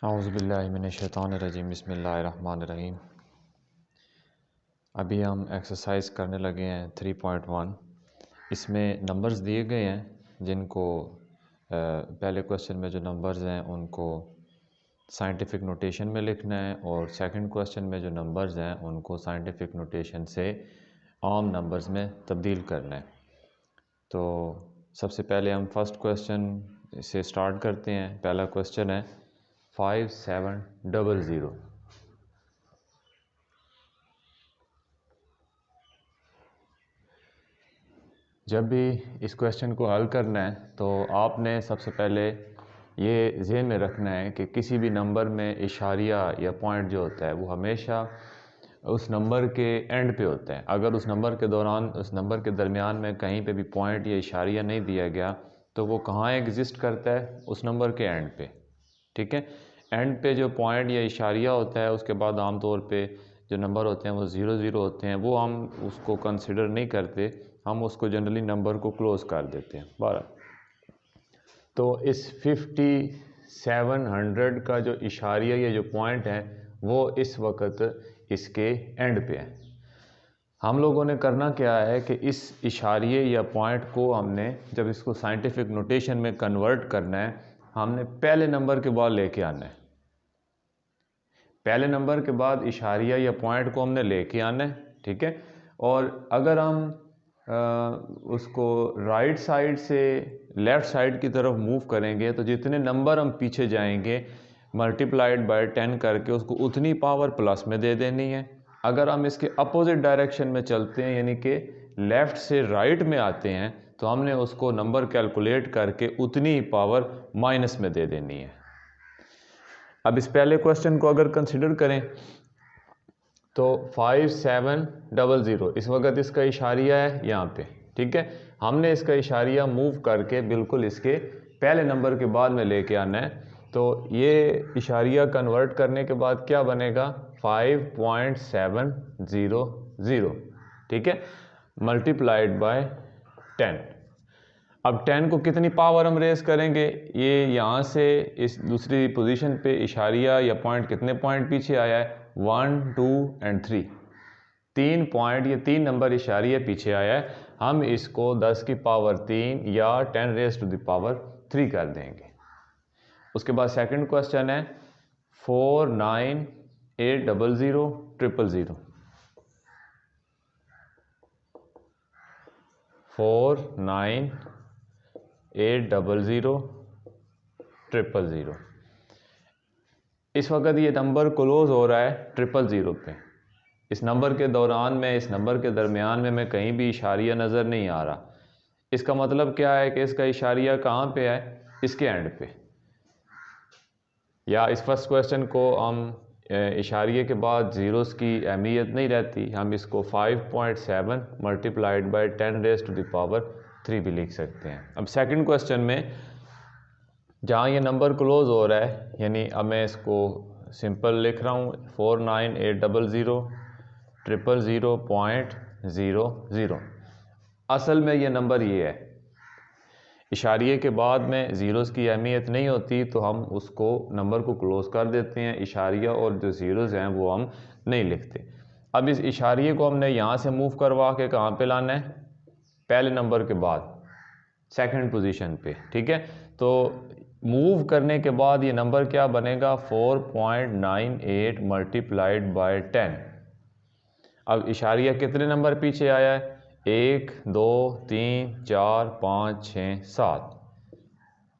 औज़ुबिल्लाहि मिनश्शैतानिर्रजीम बिस्मिल्लाहिर्रहमानिर्रहीम। अभी हम एक्सरसाइज करने लगे हैं 3.1। इसमें नंबर्स दिए गए हैं जिनको पहले क्वेश्चन में जो नंबर्स हैं उनको साइंटिफिक नोटेशन में लिखना है और सेकंड क्वेश्चन में जो नंबर्स हैं उनको साइंटिफिक नोटेशन से आम नंबर्स में तब्दील करना है। तो सबसे पहले हम फर्स्ट क्वेश्चन से स्टार्ट करते हैं। पहला क्वेश्चन है 5700। जब भी इस क्वेश्चन को हल करना है तो आपने सबसे पहले ये ज़हन में रखना है कि किसी भी नंबर में इशारिया या पॉइंट जो होता है वो हमेशा उस नंबर के एंड पे होता है। अगर उस नंबर के दौरान उस नंबर के दरमियान में कहीं पे भी पॉइंट या इशारिया नहीं दिया गया तो वो कहाँ एग्जिस्ट करता है, उस नंबर के एंड पे। ठीक है, एंड पे जो पॉइंट या इशारिया होता है उसके बाद आमतौर पे जो नंबर होते हैं वो 0 0 होते हैं, वो हम उसको कंसिडर नहीं करते, हम उसको जनरली नंबर को क्लोज कर देते हैं 12। तो इस 5700 का जो इशारिया या जो पॉइंट है वो इस वक्त इसके एंड पे है। हम लोगों ने करना क्या है कि इस इशारिये या पॉइंट को हमने जब इसको साइंटिफिक नोटेशन में कन्वर्ट करना है, हमने पहले नंबर के बाद लेके आना है। पहले नंबर के बाद इशारिया या पॉइंट को हमने लेके आना है। ठीक है, और अगर हम उसको राइट साइड से लेफ़्ट साइड की तरफ मूव करेंगे तो जितने नंबर हम पीछे जाएंगे मल्टीप्लाइड बाय 10 करके उसको उतनी पावर प्लस में दे देनी है। अगर हम इसके अपोजिट डायरेक्शन में चलते हैं यानी कि लेफ़्ट से राइट में आते हैं तो हमने उसको नंबर कैलकुलेट करके उतनी ही पावर माइनस में दे देनी है। अब इस पहले क्वेश्चन को अगर कंसिडर करें तो 5700 इस वक्त इसका इशारिया है यहाँ पे। ठीक है, हमने इसका इशारिया मूव करके बिल्कुल इसके पहले नंबर के बाद में लेके आना है। तो ये इशारिया कन्वर्ट करने के बाद क्या बनेगा 5.700। ठीक है, मल्टीप्लाइड बाय 10। अब 10 को कितनी पावर हम रेस करेंगे, ये यहाँ से इस दूसरी पोजीशन पे इशारिया या पॉइंट कितने पॉइंट पीछे आया है 1 2 एंड 3। 3 पॉइंट, ये 3 नंबर इशारिया पीछे आया है। हम इसको 10 की पावर 3 या 10 रेस टू द पावर 3 कर देंगे। उसके बाद सेकंड क्वेश्चन है 498000000। 498000000। इस वक्त ये नंबर क्लोज हो रहा है 000 पे। इस नंबर के दौरान में, इस नंबर के दरमियान में मैं कहीं भी इशारिया नज़र नहीं आ रहा। इसका मतलब क्या है कि इसका इशारिया कहाँ पे है, इसके एंड पे। या इस फर्स्ट क्वेश्चन को हम इशारिये के बाद ज़ीरोस की अहमियत नहीं रहती, हम इसको 5.7 multiplied by 10 raise to the power 3 भी लिख सकते हैं। अब सेकंड क्वेश्चन में जहाँ ये नंबर क्लोज हो रहा है, यानी अब मैं इसको सिंपल लिख रहा हूँ 498000000.00। असल में ये नंबर ये है, इशारिये के बाद में ज़ीरोज़ की अहमियत नहीं होती तो हम उसको नंबर को क्लोज़ कर देते हैं, इशारिया और जो ज़ीरोज़ हैं वो हम नहीं लिखते। अब इस इशारिये को हमने यहाँ से मूव करवा के कहाँ पे लाना है, पहले नंबर के बाद सेकंड पोजीशन पे। ठीक है, तो मूव करने के बाद ये नंबर क्या बनेगा 4.98 मल्टीप्लाइड बाय 10। अब इशारिया कितने नंबर पीछे आया है, 1 2 3 4 5 6 7।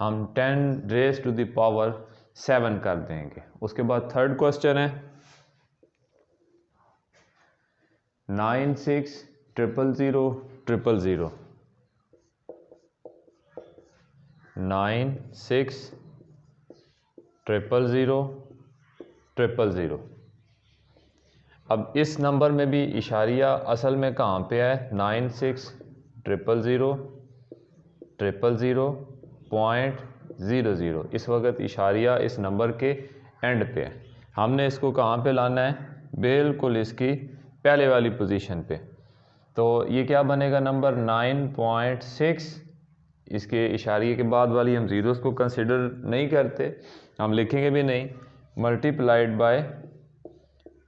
हम 10 रेज टू द पावर 7 कर देंगे। उसके बाद थर्ड क्वेश्चन है 96000000। 96000000। अब इस नंबर में भी इशारिया असल में कहाँ पे है 96000000.00। इस वक्त इशारिया इस नंबर के एंड पे है। हमने इसको कहाँ पे लाना है, बिल्कुल इसकी पहले वाली पोजीशन पे। तो ये क्या बनेगा नंबर 9.6। इसके इशारिये के बाद वाली हम ज़ीरोज़ को कंसिडर नहीं करते, हम लिखेंगे भी नहीं, multiplied by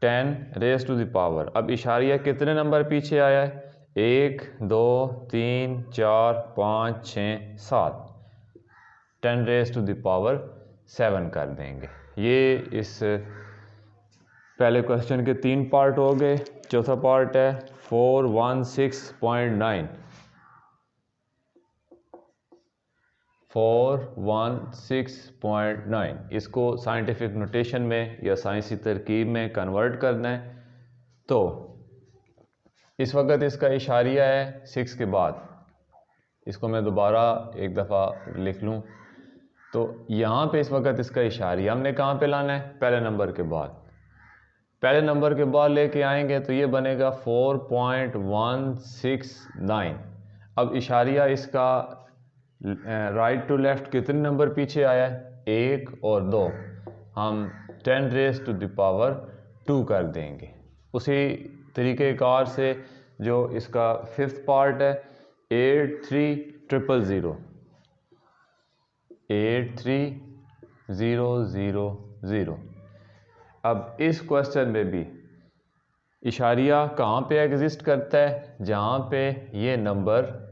10 raise to the power. अब इशारिया कितने नंबर पीछे आया है? 1 2 3 4 5 6 7, 10 रेज़ टू द पावर 7 कर देंगे। ये इस पहले क्वेश्चन के 3 पार्ट हो गए। चौथा पार्ट है 416.9। 416.9 इसको साइंटिफिक नोटेशन में या साइंसी तरकीब में कन्वर्ट करना है। तो इस वक्त इसका इशारिया है 6 के बाद। इसको मैं दोबारा एक दफ़ा लिख लूँ तो यहाँ पे इस वक्त इसका इशारिया हमने कहाँ पे लाना है? पहले नंबर के बाद। पहले नंबर के बाद लेके आएंगे तो ये बनेगा 4.169। अब इशारिया इसका राइट टू लेफ्ट कितने नंबर पीछे आया है? 1 और 2। हम 10 रेज़ टू द पावर 2 कर देंगे। उसी तरीक़ेकार से जो इसका 5th पार्ट है 83000। 83000। अब इस क्वेश्चन में भी इशारिया कहाँ पे एग्जिस्ट करता है? जहाँ पे ये नंबर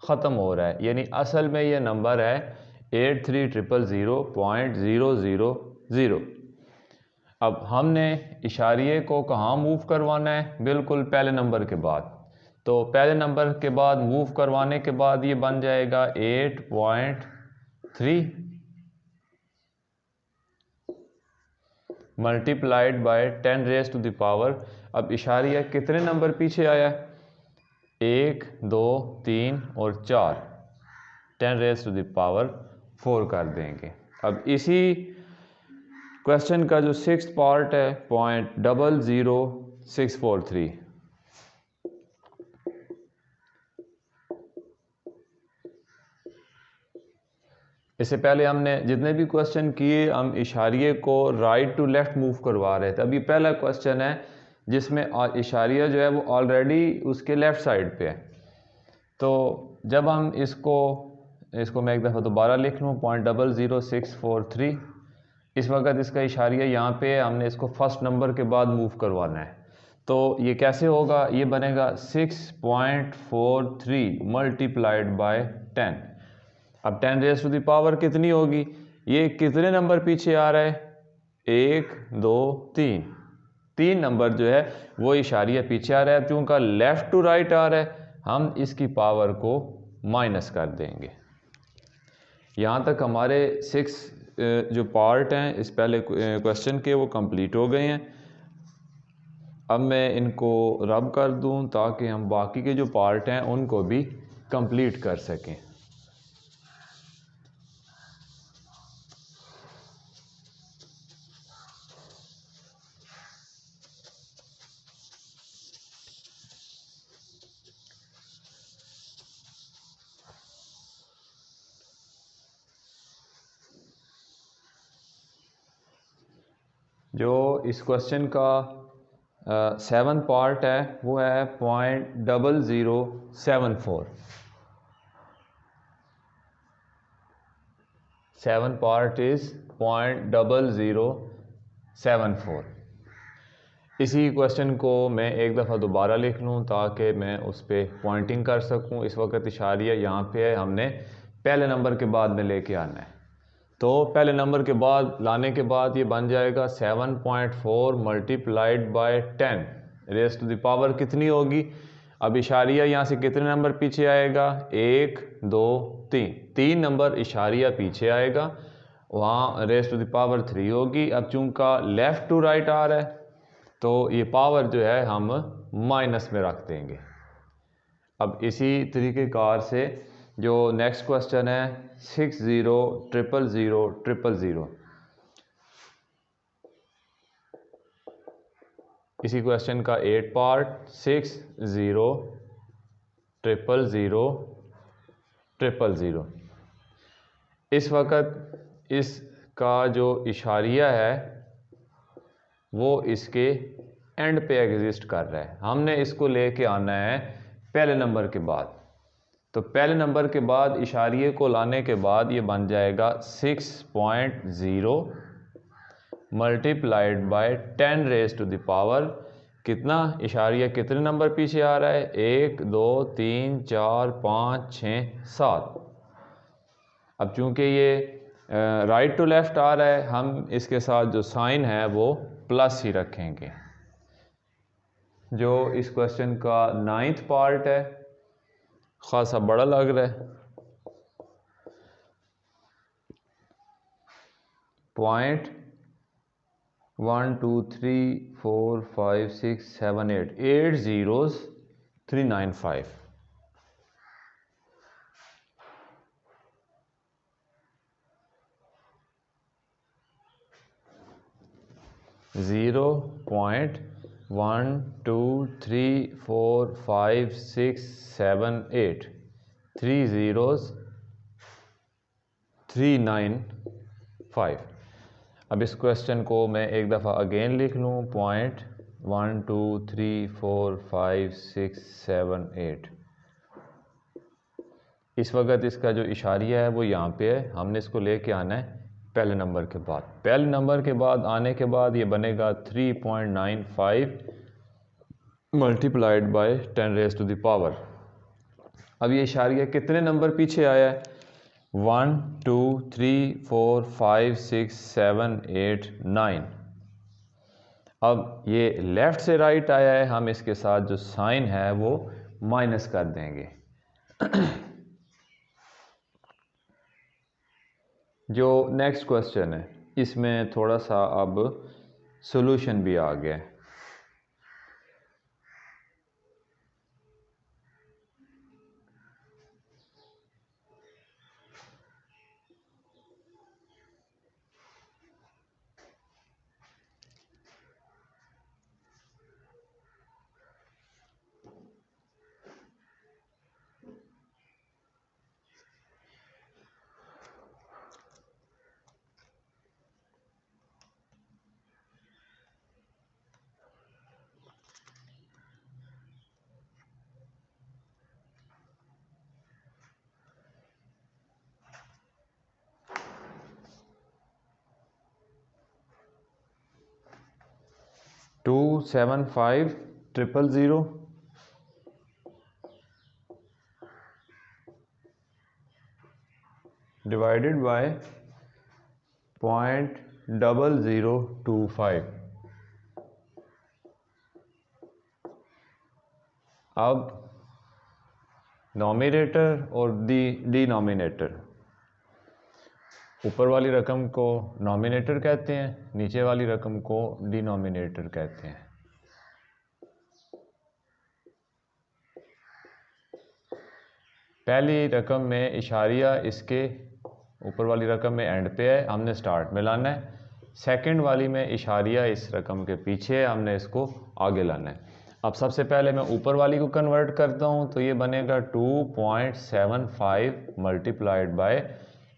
ख़त्म हो रहा है, यानी असल में ये नंबर है 83000.000। अब हमने इशारिये को कहाँ मूव करवाना है? बिल्कुल पहले नंबर के बाद। तो पहले नंबर के बाद मूव करवाने के बाद ये बन जाएगा 8.3 multiplied by 10 raise to the power. अब इशारिया कितने नंबर पीछे आया है? 1 2 3 और 4, 10 रेज़ टू द पावर 4 कर देंगे। अब इसी क्वेश्चन का जो 6th पार्ट है 0.00643। इससे पहले हमने जितने भी क्वेश्चन किए हम इशारिये को राइट टू लेफ्ट मूव करवा रहे थे। अभी पहला क्वेश्चन है जिसमें इशारिया जो है वो ऑलरेडी उसके लेफ़्ट साइड पे है। तो जब हम इसको मैं एक दफ़ा दोबारा लिख लूँ 0.00643। इस वक्त इसका इशारिया यहाँ पे है, हमने इसको फर्स्ट नंबर के बाद मूव करवाना है। तो ये कैसे होगा? ये बनेगा 6.43 मल्टीप्लाइड बाय 10। अब 10 रेज़ टू द पावर कितनी होगी? ये कितने नंबर पीछे आ रहा है? 1 2 3, 3 नंबर जो है वो इशारिया पीछे आ रहा है। क्योंकि लेफ़्ट टू राइट आ रहा है, हम इसकी पावर को माइनस कर देंगे। यहाँ तक हमारे 6 जो पार्ट हैं इस पहले क्वेश्चन के वो कंप्लीट हो गए हैं। अब मैं इनको रब कर दूँ ताकि हम बाकी के जो पार्ट हैं उनको भी कंप्लीट कर सकें। जो इस क्वेश्चन का 7th पार्ट है वो है 0.0074। 7th part is 0.0074। इसी क्वेश्चन को मैं एक दफ़ा दोबारा लिख लूँ ताकि मैं उस पर पॉइंटिंग कर सकूँ। इस वक्त इशारिया यहाँ पे है, हमने पहले नंबर के बाद में लेके आना है। तो पहले नंबर के बाद लाने के बाद ये बन जाएगा 7.4 multiplied by 10 raise to the power कितनी होगी? अब इशारिया यहाँ से कितने नंबर पीछे आएगा? 1 2 3, 3 नंबर इशारिया पीछे आएगा, वहाँ रेज़ टू द पावर 3 होगी। अब चूँकि लेफ़्ट टू राइट आ रहा है तो ये पावर जो है हम माइनस में रख देंगे। अब इसी तरीक़ेकार से जो नेक्स्ट क्वेश्चन है 60000000। इसी क्वेश्चन का 8 पार्ट 60000000। इस वक्त इसका जो इशारिया है वो इसके एंड पे एग्जिस्ट कर रहा है। हमने इसको लेके आना है पहले नंबर के बाद। तो पहले नंबर के बाद इशारिये को लाने के बाद ये बन जाएगा 6.0 multiplied by 10 raise to the power कितना, इशारिया कितने नंबर पीछे आ रहा है, 1 2 3 4 5 6 7। अब चूंकि ये राइट टू लेफ्ट आ रहा है, हम इसके साथ जो साइन है वो प्लस ही रखेंगे। जो इस क्वेश्चन का 9th पार्ट है, खासा बड़ा लग रहा है। 1 2 3 4 5 6 7 8 8 zeros 395। Zero point 1 2 3 4 5 6 7 8 3 zeros 395। अब इस क्वेश्चन को मैं एक दफ़ा अगेन लिख लूँ, 1 2 3 4 5 6 7 8। इस वक्त इसका जो इशारिया है वो यहाँ पे है, हमने इसको लेके आना है पहले नंबर के बाद। पहले नंबर के बाद आने के बाद ये बनेगा 3.95 multiplied by 10 raise to the power. अब ये इशारिया कितने नंबर पीछे आया है, 1 2 3 4 5 6 7 8 9। अब ये लेफ़्ट से राइट आया है, हम इसके साथ जो साइन है वो माइनस कर देंगे। जो नेक्स्ट क्वेश्चन है इसमें थोड़ा सा अब सॉल्यूशन भी आ गया है। Two 7 5 0 0 divided by 0.0025। अब नॉमिनेटर और डिनोमिनेटर, ऊपर वाली रकम को नॉमिनेटर कहते हैं, नीचे वाली रकम को डिनोमिनेटर कहते हैं। पहली रकम में इशारिया इसके ऊपर वाली रकम में एंड पे है, हमने स्टार्ट में लाना है। सेकंड वाली में इशारिया इस रकम के पीछे है, हमने इसको आगे लाना है। अब सबसे पहले मैं ऊपर वाली को कन्वर्ट करता हूँ, तो ये बनेगा 2.75 multiplied by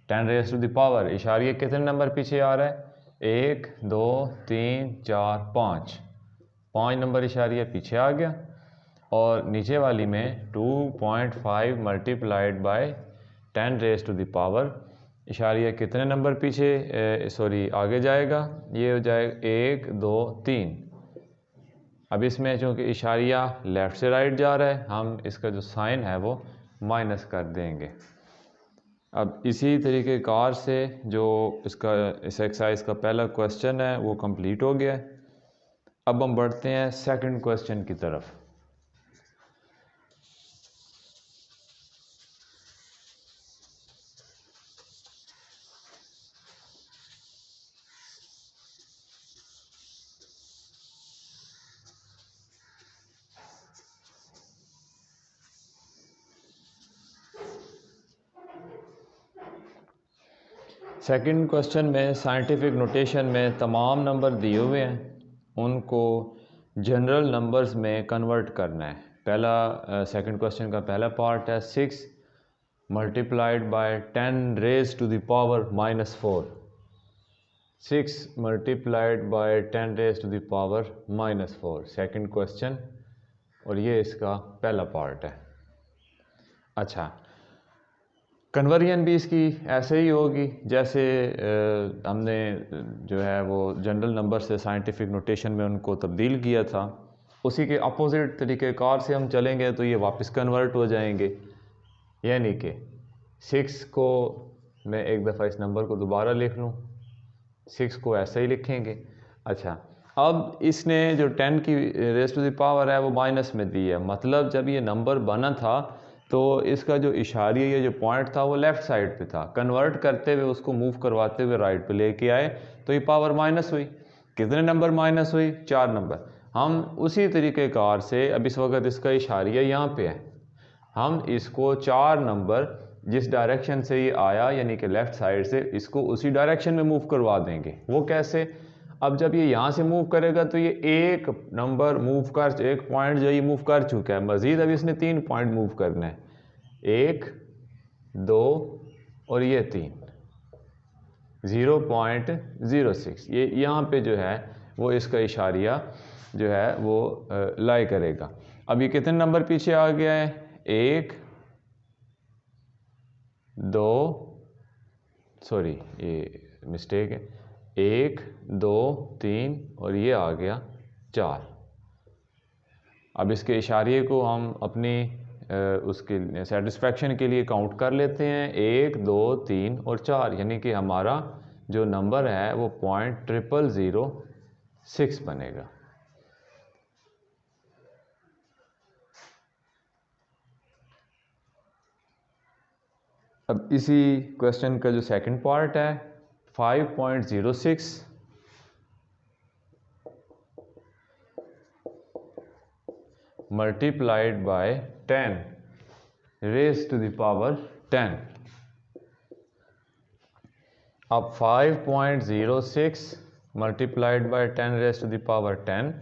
10 raise to the power. इशारिया कितने नंबर पीछे आ रहा है, 1 2 3 4 5 नंबर इशारिया पीछे आ गया। और नीचे वाली में 2.5 multiplied by 10 raise to the power, इशारिया कितने नंबर पीछे आगे जाएगा, ये हो जाएगा 1 2 3। अब इसमें चूँकि इशारिया लेफ़्ट से राइट जा रहा है, हम इसका जो साइन है वो माइनस कर देंगे। अब इसी तरीके कार से जो इस एक्सरसाइज का पहला क्वेश्चन है वो कंप्लीट हो गया है। अब हम बढ़ते हैं सेकंड क्वेश्चन की तरफ। सेकंड क्वेश्चन में साइंटिफिक नोटेशन में तमाम नंबर दिए हुए हैं, उनको जनरल नंबर्स में कन्वर्ट करना है। पहला सेकंड क्वेश्चन का पहला पार्ट है 6 multiplied by 10 raise to the power -4। 6 multiplied by 10 raise to the power -4 second question, और ये इसका पहला पार्ट है। अच्छा, कन्वर्जन भी इसकी ऐसे ही होगी जैसे हमने जो है वो जनरल नंबर से साइंटिफिक नोटेशन में उनको तब्दील किया था, उसी के अपोजिट तरीक़ेकार से हम चलेंगे तो ये वापस कन्वर्ट हो जाएंगे। यानी कि 6 को मैं एक दफ़ा इस नंबर को दोबारा लिख लूँ, 6 को ऐसे ही लिखेंगे। अच्छा, अब इसने जो 10 की रेज़ टू द पावर है वो माइनस में दी है, मतलब जब ये नंबर बना था तो इसका जो इशारिया या जो पॉइंट था वो लेफ़्ट साइड पे था। कन्वर्ट करते हुए उसको मूव करवाते हुए राइट पे लेके आए तो ये पावर माइनस हुई। कितने नंबर माइनस हुई? 4 नंबर। हम उसी तरीक़ेकार से अब इस वक्त इसका इशारिया यहाँ पे है, हम इसको 4 नंबर जिस डायरेक्शन से ये आया यानी कि लेफ़्ट साइड से, इसको उसी डायरेक्शन में मूव करवा देंगे। वो कैसे? अब जब ये यहाँ से मूव करेगा तो ये एक नंबर मूव कर, एक पॉइंट जो ये मूव कर चुका है, मज़ीद अब इसने 3 पॉइंट मूव करना है, 1 2 और ये 3, 0.06। ये यहाँ पे जो है वो इसका इशारिया जो है वो लाई करेगा। अब ये कितने नंबर पीछे आ गया है? 1 2, सॉरी ये मिस्टेक है, 1 2 3 और ये आ गया 4। अब इसके इशारे को हम अपनी उसके सेटिस्फेक्शन के लिए काउंट कर लेते हैं, 1 2 3 और 4, यानी कि हमारा जो नंबर है वो 0.0006 बनेगा। अब इसी क्वेश्चन का जो सेकंड पार्ट है, 5.06 multiplied by 10 raise to the power 10। अब 5.06 multiplied by 10 raise to the power 10,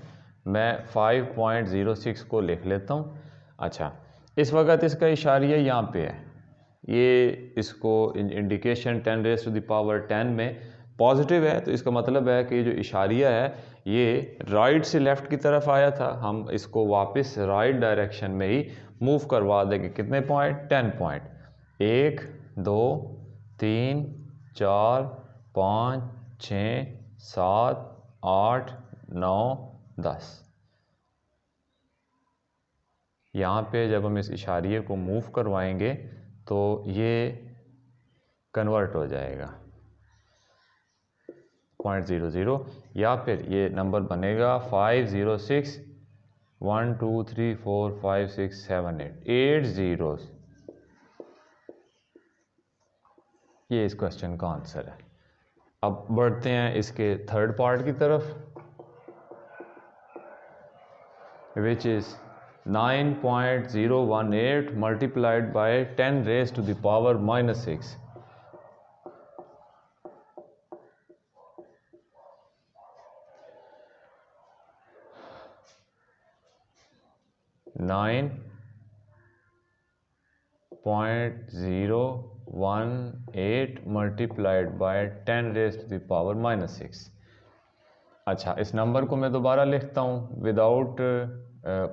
मैं 5.06 को लिख लेता हूँ। अच्छा, इस वक्त इसका इशारिया यहाँ पे है, ये इसको indication 10 raise to the power 10 में पॉजिटिव है, तो इसका मतलब है कि ये जो इशारिया है ये राइट से लेफ़्ट की तरफ आया था, हम इसको वापस राइट डायरेक्शन में ही मूव करवा देंगे। कितने पॉइंट? 10 पॉइंट, 1 2 3 4 5 6 7 8 9 10। यहाँ पे जब हम इस इशारिये को मूव करवाएंगे तो ये कन्वर्ट हो जाएगा 0.00, या फिर ये नंबर बनेगा 506 1 2 3 4 5 6 7 8 zeros। ये इस क्वेश्चन का आंसर है। अब बढ़ते हैं इसके थर्ड पार्ट की तरफ, which is 9.018 multiplied by 10 raise to the power -6। 9.018 multiplied by 10 raise to the power -6। अच्छा, इस नंबर को मैं दोबारा लिखता हूँ विदाउट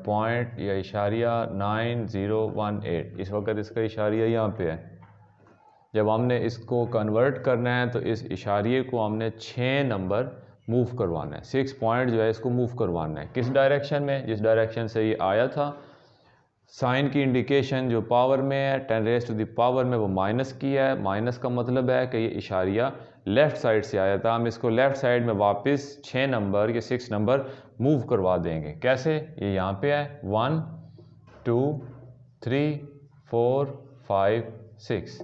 पॉइंट या इशारिया 9018। इस वक्त इसका इशारिया यहाँ पे है। जब हमने इसको कन्वर्ट करना है तो इस इशारिये को हमने 6 नंबर मूव करवाना है, 6 पॉइंट जो है इसको मूव करवाना है। किस डायरेक्शन में? जिस डायरेक्शन से ये आया था। साइन की इंडिकेशन जो पावर में है 10 रेज़ टू द पावर में वो माइनस की है, माइनस का मतलब है कि ये इशारिया लेफ़्ट साइड से आया था, हम इसको लेफ़्ट साइड में वापस 6 नंबर या 6 नंबर मूव करवा देंगे। कैसे? ये यहाँ पे है 1 2 3 4 5 6,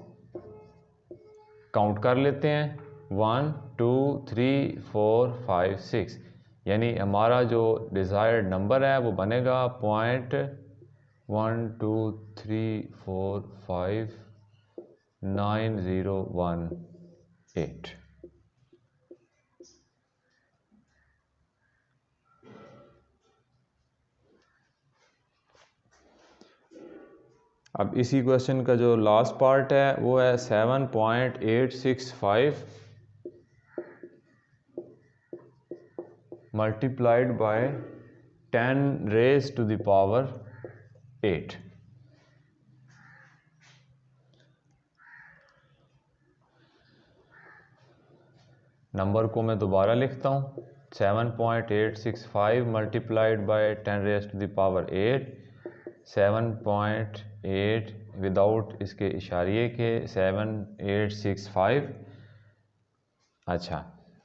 काउंट कर लेते हैं 1 2 3 4 5 6, यानी हमारा जो डिज़ायर्ड नंबर है वो बनेगा 0.123459018। अब इसी क्वेश्चन का जो लास्ट पार्ट है वो है 7.865 multiplied by 10 raise to the power 8। Number को मैं दोबारा लिखता हूँ, 7.865 multiplied by 10 raise to the power 8, 7.8 without इसके इशारिये के 7865। अच्छा,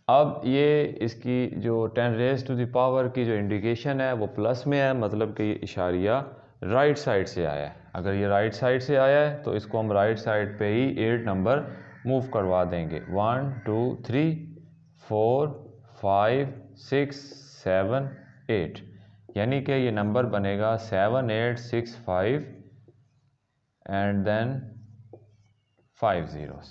अब ये इसकी जो 10 रेज़ टू द पावर की जो इंडिकेशन है वो प्लस में है, मतलब कि ये इशारिया राइट साइड से आया है। अगर ये राइट साइड से आया है तो इसको हम राइट साइड पे ही 8 नंबर मूव करवा देंगे। 1 2 3 4 5 6 7 8, यानी कि ये नंबर बनेगा 7865 एंड देन 5 zeros।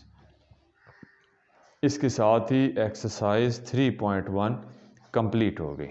इसके साथ ही एक्सरसाइज 3.1 कंप्लीट हो गई।